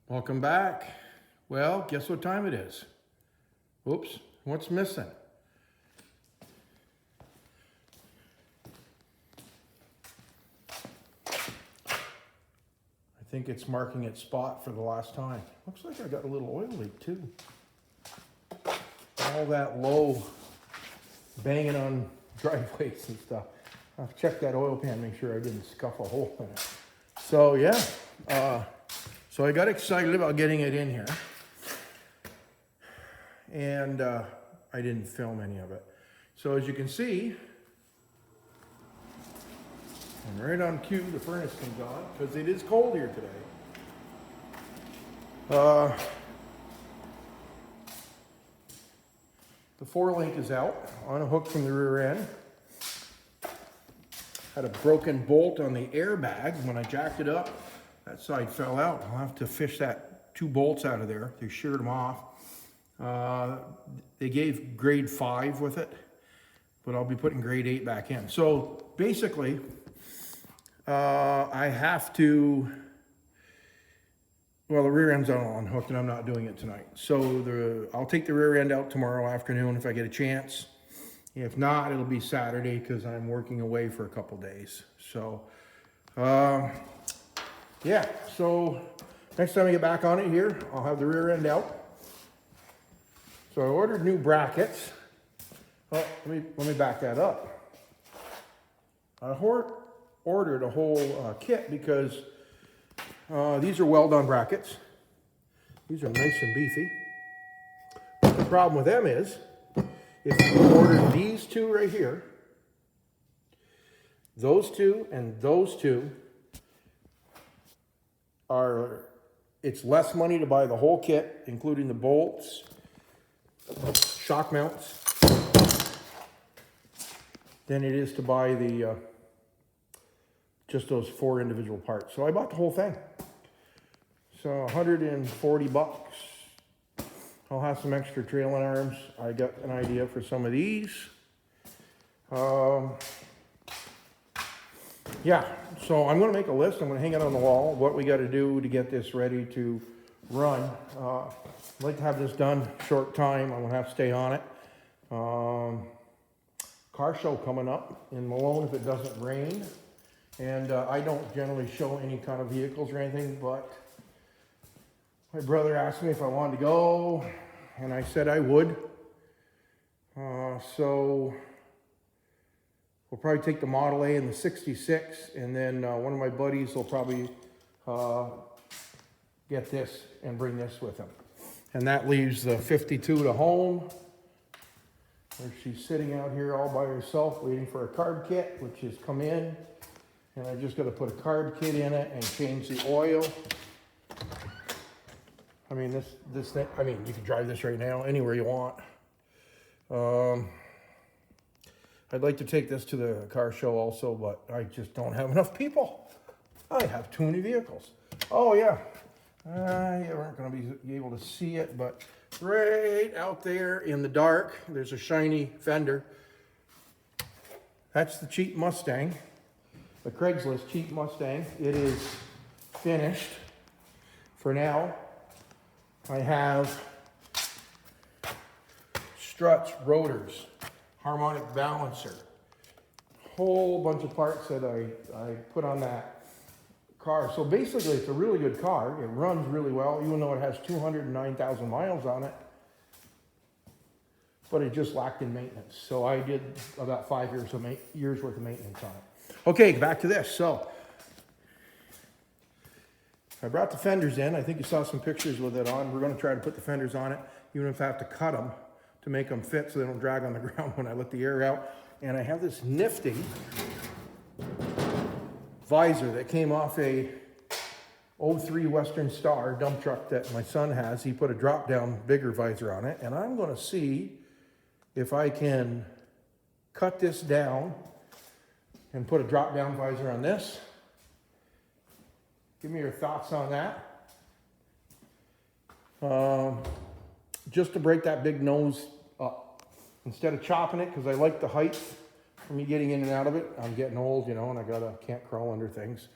Welcome back. Well, guess what time it is? Oops, what's missing? I think it's marking its spot for the last time. Looks like I got a little oil leak too. All that low banging on driveways and stuff. I'll check that oil pan, make sure I didn't scuff a hole in it. So yeah, so I got excited about getting it in here. And I didn't film any of it. So as you can see, and right on cue, the furnace comes on because it is cold here today. The 4-link is out on a hook from the rear end. Had a broken bolt on the airbag. When I jacked it up, that side fell out. I'll have to fish that 2 bolts out of there. They sheared them off. They gave grade 5 with it, but I'll be putting grade 8 back in. So basically, I have to, well, the rear end's unhooked and I'm not doing it tonight. So I'll take the rear end out tomorrow afternoon if I get a chance. If not, it'll be Saturday because I'm working away for a couple days. So, yeah, so next time I get back on it here, I'll have the rear end out. So I ordered new brackets. Oh, let me back that up. I ordered a whole kit because these are well-done brackets. These are nice and beefy. But the problem with them is, if you order these 2 right here, those 2 and those 2 it's less money to buy the whole kit, including the bolts, shock mounts, than it is to buy the just those 4 individual parts. So I bought the whole thing. So $140. I'll have some extra trailing arms. I got an idea for some of these. Yeah, so I'm gonna make a list. I'm gonna hang it on the wall, what we gotta do to get this ready to run. I'd like to have this done short time. I'm gonna have to stay on it. Car show coming up in Malone if it doesn't rain. And I don't generally show any kind of vehicles or anything, but my brother asked me if I wanted to go, and I said I would. So we'll probably take the Model A and the 66, and then one of my buddies will probably get this and bring this with him. And that leaves the 52 to home, where she's sitting out here all by herself waiting for a carb kit, which has come in. And I just got to put a carb kit in it and change the oil. I mean, this thing, I mean, you can drive this right now anywhere you want. I'd like to take this to the car show also, but I just don't have enough people. I have too many vehicles. Oh yeah, you aren't going to be able to see it, but right out there in the dark, there's a shiny fender. That's the cheap Mustang, the Craigslist cheap Mustang. It is finished for now. I have struts, rotors, harmonic balancer, whole bunch of parts that I put on that car. So basically it's a really good car. It runs really well, even though it has 209,000 miles on it, but it just lacked in maintenance. So I did about 5 years worth of maintenance on it. Okay, back to this. So I brought the fenders in. I think you saw some pictures with it on. We're going to try to put the fenders on it, even if I have to cut them to make them fit so they don't drag on the ground when I let the air out. And I have this nifty visor that came off a 03 Western Star dump truck that my son has. He put a drop-down bigger visor on it, and I'm going to see if I can cut this down and put a drop-down visor on this. Give me your thoughts on that. Just to break that big nose up. Instead of chopping it, because I like the height for me getting in and out of it. I'm getting old, you know, and can't crawl under things.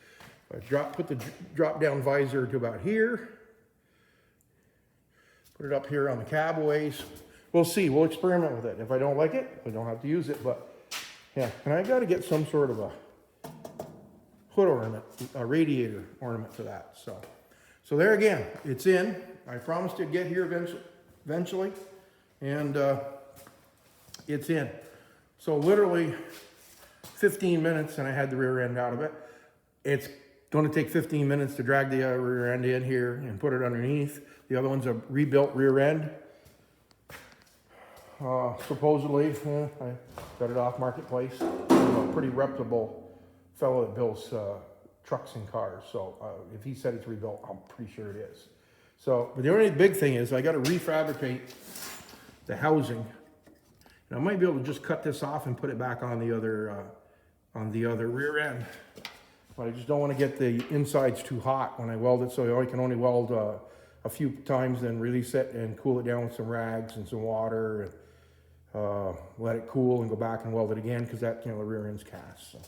But put the drop down visor to about here. Put it up here on the cabways. We'll see. We'll experiment with it. If I don't like it, we don't have to use it. But yeah, and I got to get some sort of a hood ornament, a radiator ornament to that. So there again, it's in. I promised to get here eventually, and it's in. So literally 15 minutes, and I had the rear end out of it. It's going to take 15 minutes to drag the rear end in here and put it underneath. The other one's a rebuilt rear end. Supposedly, I got it off Marketplace. I'm a pretty reputable fellow that builds trucks and cars. So if he said it's rebuilt, I'm pretty sure it is. So, but the only big thing is I got to refabricate the housing. And I might be able to just cut this off and put it back on the other rear end. But I just don't want to get the insides too hot when I weld it, so I can only weld a few times, then release it and cool it down with some rags and some water, and let it cool and go back and weld it again, because that, the rear end's cast. So.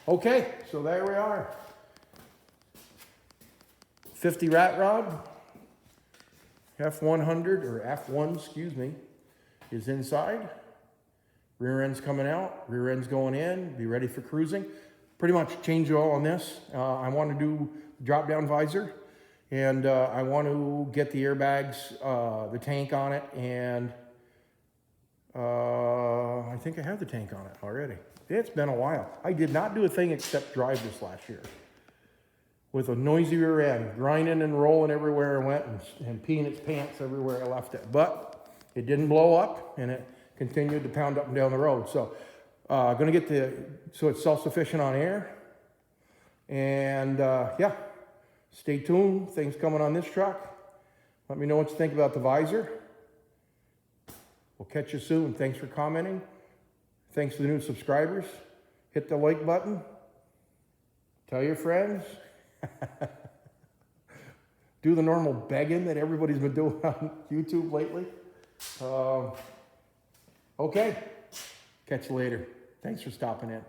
Okay, so there we are. 50 rat rod, F100 or F1, excuse me, is inside. Rear end's coming out, rear end's going in, be ready for cruising. Pretty much change oil on this. I want to do drop down visor, and I want to get the airbags, the tank on it, and I think I have the tank on it already. It's been a while. I did not do a thing except drive this last year with a noisy rear end, grinding and rolling everywhere I went, and peeing its pants everywhere I left it. But it didn't blow up, and it continued to pound up and down the road. So going to get so it's self-sufficient on air. And yeah, stay tuned. Things coming on this truck. Let me know what you think about the visor. We'll catch you soon. Thanks for commenting. Thanks to the new subscribers. Hit the like button. Tell your friends. Do the normal begging that everybody's been doing on YouTube lately. Okay. Catch you later. Thanks for stopping in.